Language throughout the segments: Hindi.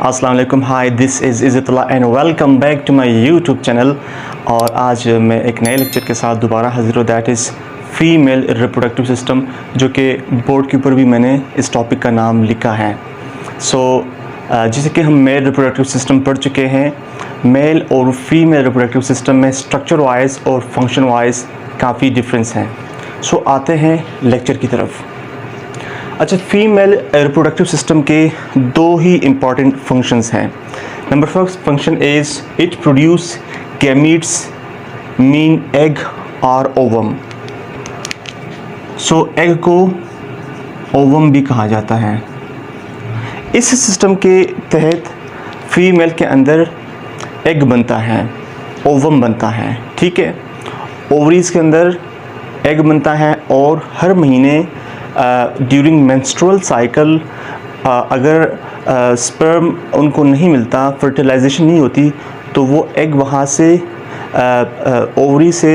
अस्सलाम वालेकुम, hi, this is Izzatullah and welcome back to my YouTube channel. और आज मैं एक नए लेक्चर के साथ दोबारा हाजिर हूँ, that is female reproductive system, जो कि बोर्ड के ऊपर भी मैंने इस टॉपिक का नाम लिखा है। जैसे कि हम मेल रिप्रोडक्टिव सिस्टम पढ़ चुके हैं, मेल और फीमेल रिप्रोडक्टिव सिस्टम में स्ट्रक्चर वाइज और फंक्शन वाइज काफ़ी डिफरेंस हैं। आते हैं लेक्चर की तरफ। अच्छा, फीमेल रिप्रोडक्टिव सिस्टम के दो ही इम्पॉर्टेंट फंक्शंस हैं। Number first function is it produce gametes mean egg और ओवम। एग को ओवम भी कहा जाता है। इस सिस्टम के तहत फीमेल के अंदर एग बनता है, ओवम बनता है, ठीक है। ओवरीज के अंदर एग बनता है और हर महीने ड्यूरिंग मेंस्ट्रुअल साइकिल अगर स्पर्म उनको नहीं मिलता, फर्टिलाइजेशन नहीं होती, तो वो एग वहाँ से ओवरी से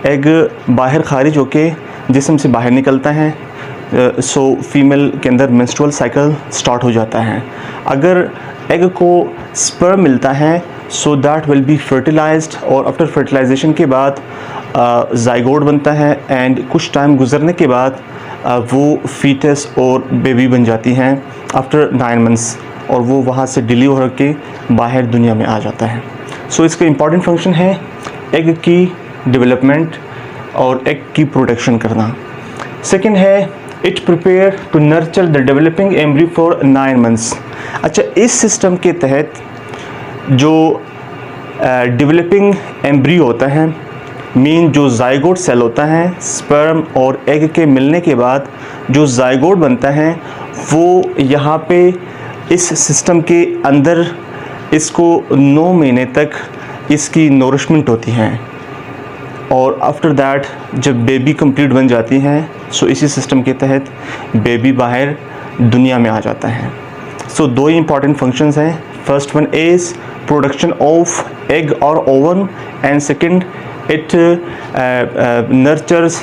एग बाहर खारिज होके जिस्म से बाहर निकलता है। फीमेल के अंदर मेंस्ट्रुअल साइकिल स्टार्ट हो जाता है। अगर एग को स्पर्म मिलता है so that will be fertilised, और आफ्टर फर्टिलाइजेशन के बाद जाइगोट बनता है एंड कुछ टाइम गुजरने के बाद वो फीटस और बेबी बन जाती हैं आफ्टर 9 मंथ्स, और वो वहाँ से डिलीवर होकर बाहर दुनिया में आ जाता है। इसका इम्पॉर्टेंट फंक्शन है एग की डेवलपमेंट और एग की प्रोटेक्शन करना। सेकंड है it prepare to nurture the developing embryo for 9 months. अच्छा, इस सिस्टम के तहत जो डेवलपिंग एम्ब्रियो होता है, मीन जो जाइगोट सेल होता है, स्पर्म और एग के मिलने के बाद जो जाइगोट बनता है, वो यहाँ पे इस सिस्टम के अंदर इसको 9 महीने तक इसकी नोरिशमेंट होती है, और आफ्टर दैट जब बेबी कंप्लीट बन जाती हैं इसी सिस्टम के तहत बेबी बाहर दुनिया में आ जाता है। दो ही इम्पॉर्टेंट फंक्शंस हैं। First one is production of egg और ovum, and second it nurtures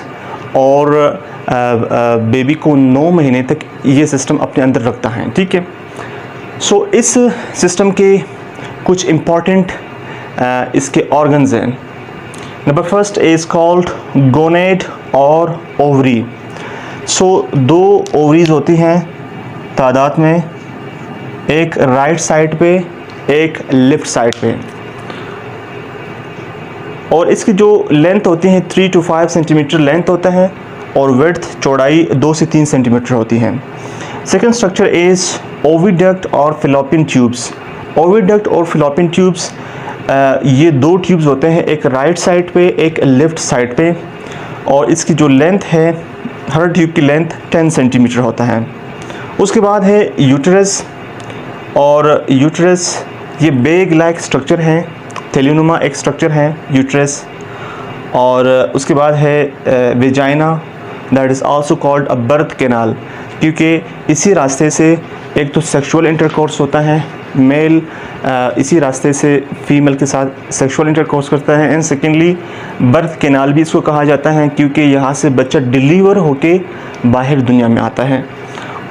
और बेबी को 9 महीने तक ये सिस्टम अपने अंदर रखता है, ठीक है। इस सिस्टम के कुछ इम्पॉर्टेंट इसके ऑर्गन्स हैं। Number first is called gonad और ओवरी। दो ओवरीज होती हैं तादाद में, एक राइट साइड पे, एक लेफ़्ट साइड पे, और इसकी जो लेंथ होती है 3 to 5 सेंटीमीटर लेंथ होता है, और विड्थ चौड़ाई 2 से 3 सेंटीमीटर होती है। सेकंड स्ट्रक्चर इज़ ओविडक्ट और फिलोपियन ट्यूब्स। ओविडक्ट और फिलोपियन ट्यूब्स ये दो ट्यूब्स होते हैं, एक राइट साइड पे, एक लेफ़्ट साइड पे, और इसकी जो लेंथ है, हर ट्यूब की लेंथ 10 सेंटीमीटर होता है। उसके बाद है यूट्रस, और यूट्रस ये बेग लाइक स्ट्रक्चर है, थैलियोनुमा एक स्ट्रक्चर है यूट्रस। और उसके बाद है vagina, that is also called a birth canal, क्योंकि इसी रास्ते से एक तो सेक्सुअल इंटरकोर्स होता है, मेल इसी रास्ते से फीमेल के साथ सेक्सुअल इंटरकोर्स करता है, एंड सेकेंडली बर्थ कैनाल भी इसको कहा जाता है, क्योंकि यहाँ से बच्चा डिलीवर होके बाहर दुनिया में आता है,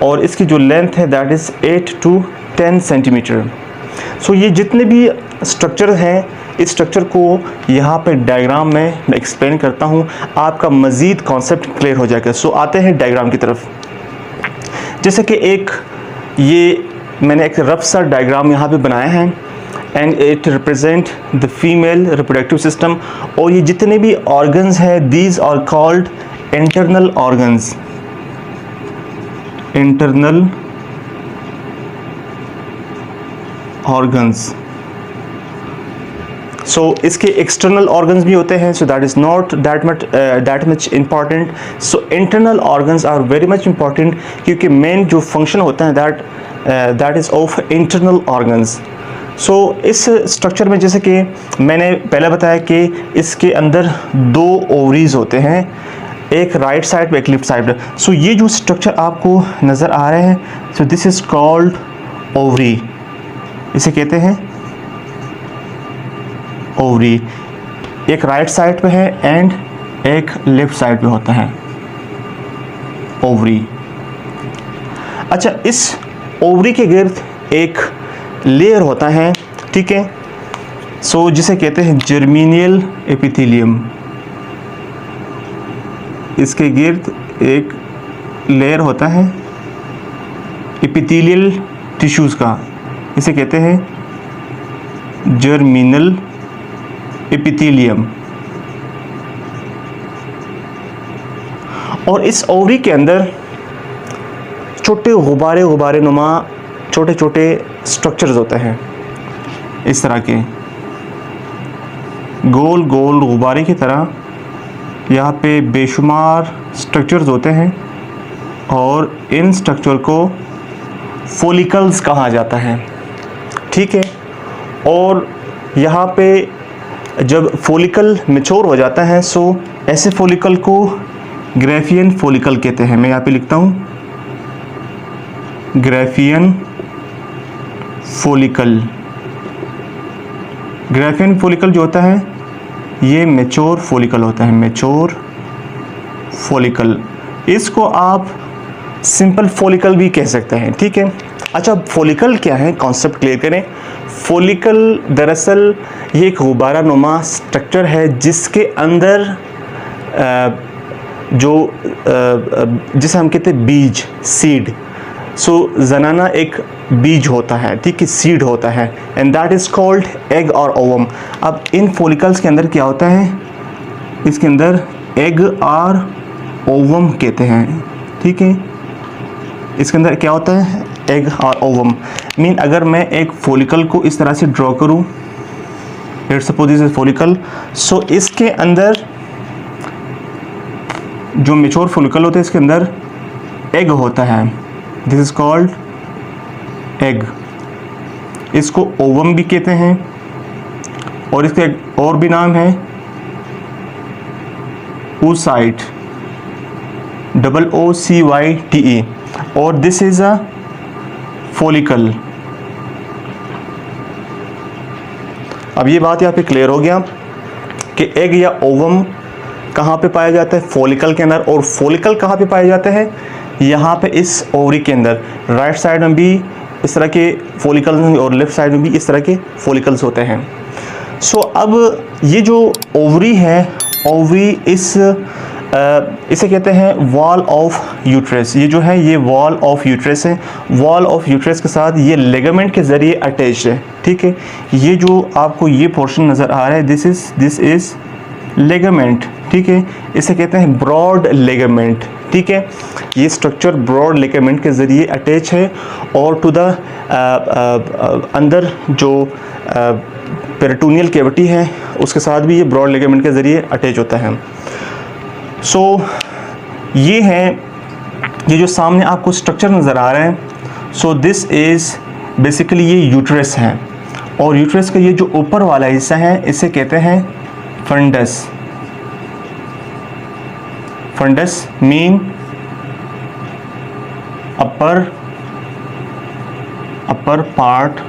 और इसकी जो लेंथ है दैट इज़ 8 to 10 सेंटीमीटर। ये जितने भी स्ट्रक्चर हैं, इस स्ट्रक्चर को यहाँ पे डायग्राम में मैं एक्सप्लेन करता हूँ, आपका मज़ीद कॉन्सेप्ट क्लियर हो जाएगा। आते हैं डायग्राम की तरफ। जैसे कि ये मैंने एक रफ सा डायग्राम यहाँ पे बनाया है, and it represent the female reproductive system, और ये जितने भी ऑर्गन्स हैं these are called internal organs. Internal organs. इसके एक्सटर्नल ऑर्गन्स भी होते हैं, that is not that much important. Internal organs are very much important, क्योंकि मेन जो फंक्शन होता है that is of internal organs. इस स्ट्रक्चर में जैसे कि मैंने पहले बताया कि इसके अंदर 2 ओवरीज होते हैं, एक राइट साइड पे, एक लेफ्ट साइड पे। ये जो स्ट्रक्चर आपको नज़र आ रहे हैं, दिस इज़ कॉल्ड ओवरी, इसे कहते हैं ओवरी। एक राइट साइड पे है एंड एक लेफ्ट साइड पे होता है ओवरी। अच्छा, इस ओवरी के गिर्द एक लेयर होता है, ठीक है। सो जिसे कहते हैं जर्मिनियल एपिथेलियम, इसके गिर्द एक लेयर होता है एपिथेलियल टिश्यूज़ का, इसे कहते हैं जर्मिनल एपिथेलियम। और इस ओवरी के अंदर छोटे गुब्बारे नुमा छोटे छोटे स्ट्रक्चर्स होते हैं, इस तरह के गोल गोल गुब्बारे की तरह यहाँ पे बेशुमार स्ट्रक्चर्स होते हैं, और इन स्ट्रक्चर को फॉलिकल्स कहा जाता है, ठीक है। और यहाँ पे जब फॉलिकल मैच्योर हो जाता है, सो ऐसे फॉलिकल को ग्राफियन फॉलिकल कहते हैं। मैं यहाँ पे लिखता हूँ ग्राफियन फॉलिकल। ग्राफियन फॉलिकल जो होता है ये मैच्योर फॉलिकल होता है, मैच्योर फॉलिकल। इसको आप सिंपल फॉलिकल भी कह सकते हैं, ठीक है। अच्छा, फॉलिकल क्या है, कॉन्सेप्ट क्लियर करें। फॉलिकल दरअसल ये एक गुब्बारा नुमा स्ट्रक्चर है जिसके अंदर जिसे हम कहते हैं बीज, सीड। सो जनाना एक बीज होता है, ठीक है, सीड होता है, and that is called egg और ओवम। अब इन फॉलिकल्स के अंदर क्या होता है, इसके अंदर एग और ओवम कहते हैं, ठीक है। इसके अंदर क्या होता है, एग और ओवम। मीन अगर मैं एक फॉलिकल को इस तरह से ड्रॉ करूं, let's suppose this is follicle, so इसके अंदर जो मैच्योर फॉलिकल होता है इसके अंदर एग होता है, दिस इज कॉल्ड एग। इसको ओवम भी कहते हैं, और इसका एक और भी नाम है oocyte, OOCYTE, और दिस इज अ फॉलिकल। अब ये बात यहाँ पे क्लियर हो गया कि एग या ओवम कहाँ पे पाया जाता है, फॉलिकल के अंदर। और फॉलिकल कहाँ पे पाए जाते हैं, यहाँ पे इस ओवरी के अंदर। राइट साइड में भी इस तरह के फॉलिकल्स और लेफ्ट साइड में भी इस तरह के फॉलिकल्स होते हैं। सो अब ये जो ओवरी है, ओवरी इसे कहते हैं वॉल ऑफ यूट्रस। ये जो है ये वॉल ऑफ यूट्रस है। वॉल ऑफ यूट्रस के साथ ये लिगामेंट के ज़रिए अटैच है, ठीक है। ये जो आपको ये पोर्शन नज़र आ रहा है, दिस इज़ लिगामेंट, ठीक है। इसे कहते हैं ब्रॉड लिगामेंट, ठीक है। ये स्ट्रक्चर ब्रॉड लिगामेंट के ज़रिए अटैच है, और टू द अंदर जो पेरिटोनियल कैविटी है उसके साथ भी ये ब्रॉड लिगामेंट के ज़रिए अटैच होता है। सो ये है, ये जो सामने आपको स्ट्रक्चर नज़र आ रहा है, सो दिस इज़ बेसिकली ये यूट्रस है, और यूट्रस का ये जो ऊपर वाला हिस्सा है इसे कहते हैं fundus. Fundus mean upper part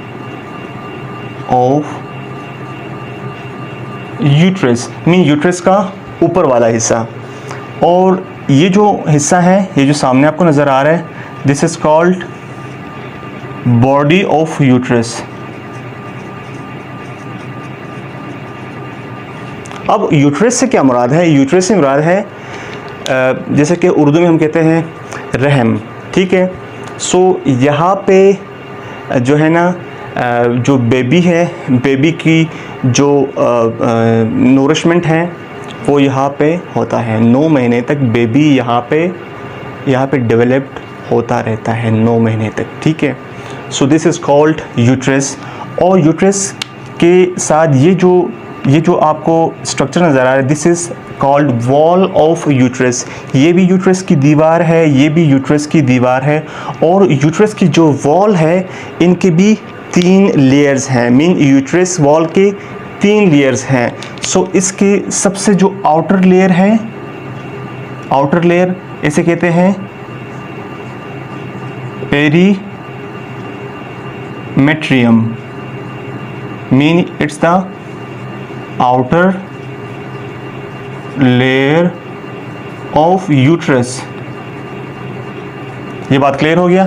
of uterus, mean uterus का ऊपर वाला हिस्सा। और ये जो हिस्सा है, ये जो सामने आपको नज़र आ रहा है, this is called body of uterus. अब यूट्रस से क्या मुराद है, यूट्रस से मुराद है जैसे कि उर्दू में हम कहते हैं रहम, ठीक है। सो यहाँ पे जो है ना, जो बेबी है, बेबी की जो नूरिशमेंट है वो यहाँ पे होता है। 9 महीने तक बेबी यहाँ पे डेवलप्ड होता रहता है 9 महीने तक, ठीक है। So this is called uterus. और यूट्रस के साथ ये जो आपको स्ट्रक्चर नज़र आ रहा है, this is called wall of uterus. ये भी यूट्रस की दीवार है, ये भी यूट्रस की दीवार है। और यूट्रस की जो वॉल है इनके भी 3 लेयर्स हैं, मीन यूट्रस वॉल के 3 लेयर्स हैं। सो इसके सबसे जो आउटर लेयर है, आउटर लेयर इसे कहते हैं perimetrium, mean it's the outer layer of uterus. ये बात क्लियर हो गया।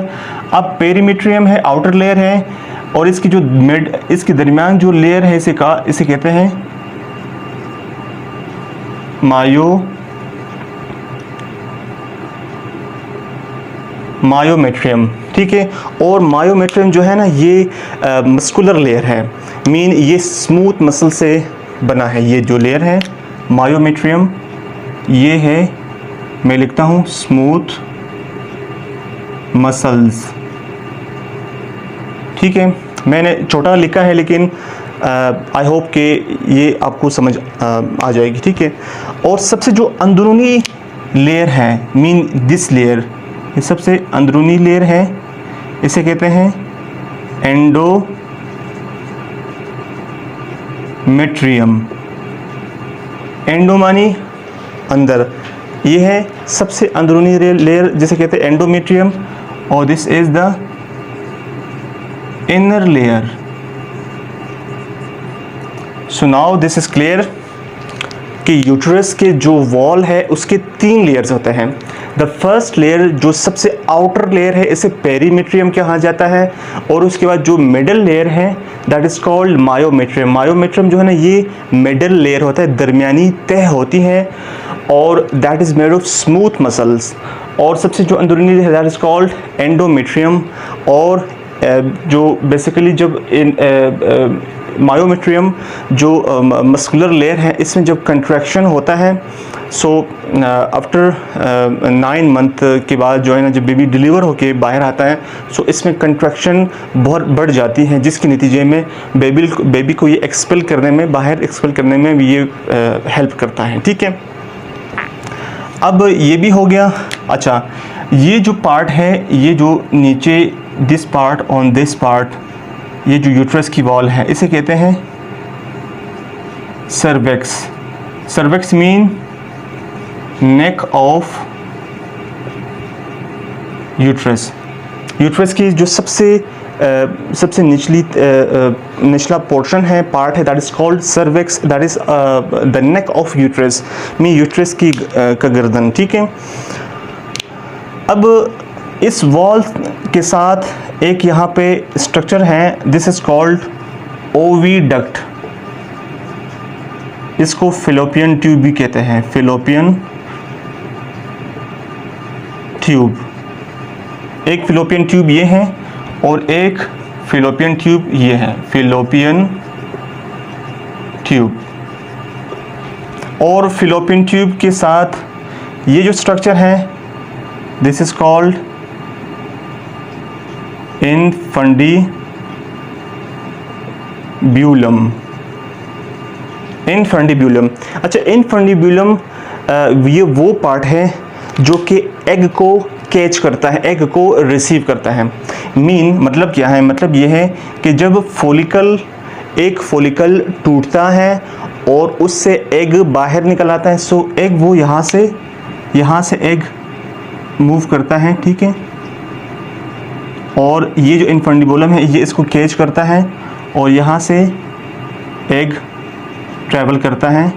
अब पेरीमेट्रियम है, आउटर लेयर है, और इसकी जो इसके दरमियान जो लेयर है इसे कहते हैं मायोमेट्रियम, ठीक है। और मायोमेट्रियम जो है ना ये मस्कुलर लेयर है, मीन ये स्मूथ मसल से बना है। ये जो लेयर है मायोमेट्रियम, ये है, मैं लिखता हूँ स्मूथ मसल्स, ठीक है। मैंने छोटा लिखा है लेकिन आई होप कि ये आपको समझ आ जाएगी, ठीक है। और सबसे जो अंदरूनी लेयर है, मीन दिस लेयर, ये सबसे अंदरूनी लेयर है, इसे कहते हैं एंडोमेट्रियम। एंडो मानी अंदर, ये है सबसे अंदरूनी लेयर जिसे कहते हैं एंडोमेट्रियम, और this is the inner layer. So now this is clear कि यूट्रस के जो वॉल है उसके 3 लेयर्स होते हैं। द फर्स्ट लेयर जो सबसे आउटर लेयर है इसे पेरीमेट्रियम कहा जाता है, और उसके बाद जो मिडल लेयर है that is called myometrium. Myometrium जो है ना ये मिडल लेयर होता है, दरमियानी तह होती है, और that is made of smooth muscles. और सबसे जो अंदरूनी layer that is called endometrium. और जो बेसिकली जब मायोमेट्रियम जो मस्कुलर लेयर है इसमें जब कंट्रैक्शन होता है, सो आफ्टर 9 मंथ के बाद जो है ना जब बेबी डिलीवर होके बाहर आता है, सो इसमें कंट्रैक्शन बहुत बढ़ जाती है, जिसके नतीजे में बेबी को ये बाहर एक्सपेल करने में भी ये हेल्प करता है, ठीक है। अब ये भी हो गया। अच्छा, ये जो पार्ट है, ये जो नीचे this part on this part, ये जो यूट्रस की वॉल है इसे कहते हैं cervix. Cervix mean neck of uterus. Uterus की जो सबसे निचला पोर्शन है, पार्ट है, that is called cervix, that is the neck of uterus, mean uterus की का गर्दन, ठीक है। अब इस वॉल के साथ एक यहाँ पे स्ट्रक्चर है, दिस इज कॉल्ड ओविडक्ट। इसको फिलोपियन ट्यूब भी कहते हैं, फिलोपियन ट्यूब। एक फिलोपियन ट्यूब ये है और एक फिलोपियन ट्यूब ये है, फिलोपियन ट्यूब। और फिलोपियन ट्यूब के साथ ये जो स्ट्रक्चर है दिस इज कॉल्ड इनफंडिब्यूलम। इनफंडिब्यूलम, अच्छा, इनफंडिब्यूलम ये वो पार्ट है जो कि एग को कैच करता है, एग को रिसीव करता है। मीन मतलब क्या है, मतलब ये है कि जब एक फॉलिकल टूटता है और उससे एग बाहर निकल आता है, सो एग वो यहाँ से एग मूव करता है, ठीक है। और ये जो इनफंडिबुलम है ये इसको कैच करता है और यहाँ से एग ट्रैवल करता है,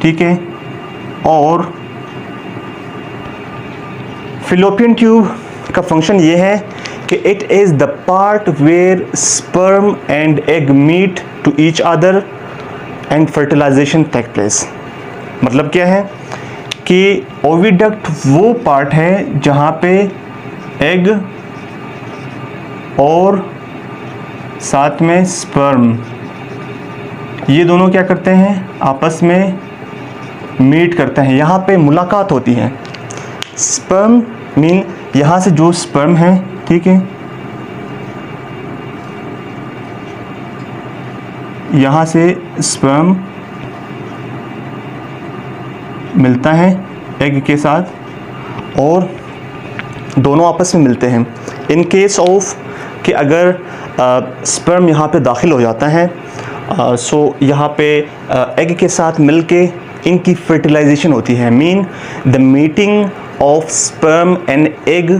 ठीक है। और फिलोपियन ट्यूब का फंक्शन ये है कि it is the part where sperm and egg meet to each other and fertilisation take place. मतलब क्या है कि ओविडक्ट वो पार्ट है जहाँ पे एग और साथ में स्पर्म ये दोनों क्या करते हैं, आपस में मीट करते हैं, यहाँ पे मुलाकात होती है। स्पर्म मीन यहाँ से जो स्पर्म है, ठीक है, यहाँ से स्पर्म मिलता है एग के साथ और दोनों आपस में मिलते हैं। इन केस ऑफ कि अगर स्पर्म यहाँ पे दाखिल हो जाता है, सो यहाँ पे एग के साथ मिलके इनकी फर्टिलाइजेशन होती है। Mean the meeting of sperm and egg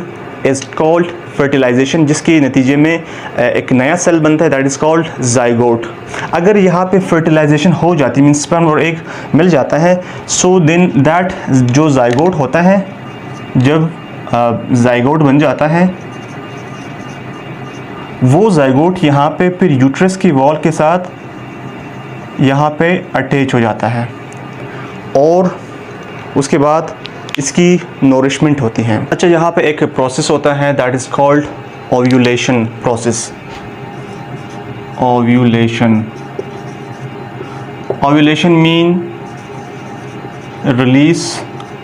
is called fertilisation, जिसके नतीजे में एक नया सेल बनता है, दैट इज़ कॉल्ड जाइगोट। अगर यहाँ पे फर्टिलाइजेशन हो जाती है, मीन स्पर्म और एग मिल जाता है, सो देन दैट जो जाइगोट होता है, जब जाइगोट बन जाता है, वो जाइगोट यहाँ पे फिर यूट्रस की वॉल के साथ यहाँ पे अटैच हो जाता है और उसके बाद इसकी नोरिशमेंट होती है। अच्छा, यहाँ पे एक प्रोसेस होता है that is called ovulation process. Ovulation mean release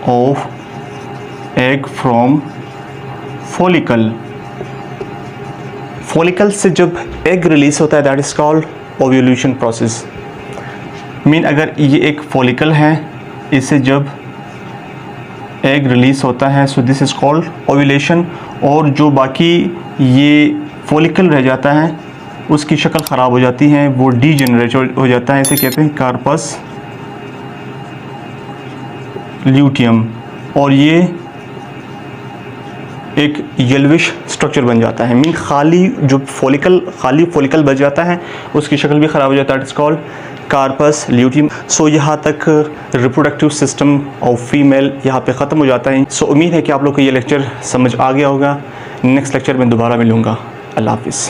of egg from follicle. Follicle से जब एग रिलीज होता है that is called ovulation process. Mean अगर ये एक फॉलिकल है, इससे जब एग रिलीज होता है so this is called ovulation. और जो बाकी ये फॉलिकल रह जाता है उसकी शक्ल ख़राब हो जाती है, वो डीजेनरेट हो जाता है, इसे कहते हैं कार्पस ल्यूटियम, और ये एक येल्विश स्ट्रक्चर बन जाता है। मीन खाली फॉलिकल बच जाता है, उसकी शक्ल भी ख़राब हो जाता है, इट्स कॉल्ड कार्पस ल्यूटियम। सो यहाँ तक रिप्रोडक्टिव सिस्टम ऑफ फीमेल यहाँ पे ख़त्म हो जाता है। सो उम्मीद है कि आप लोग को ये लेक्चर समझ आ गया होगा। नेक्स्ट लेक्चर में दोबारा मिलूँगा। अल्लाह हाफिज़।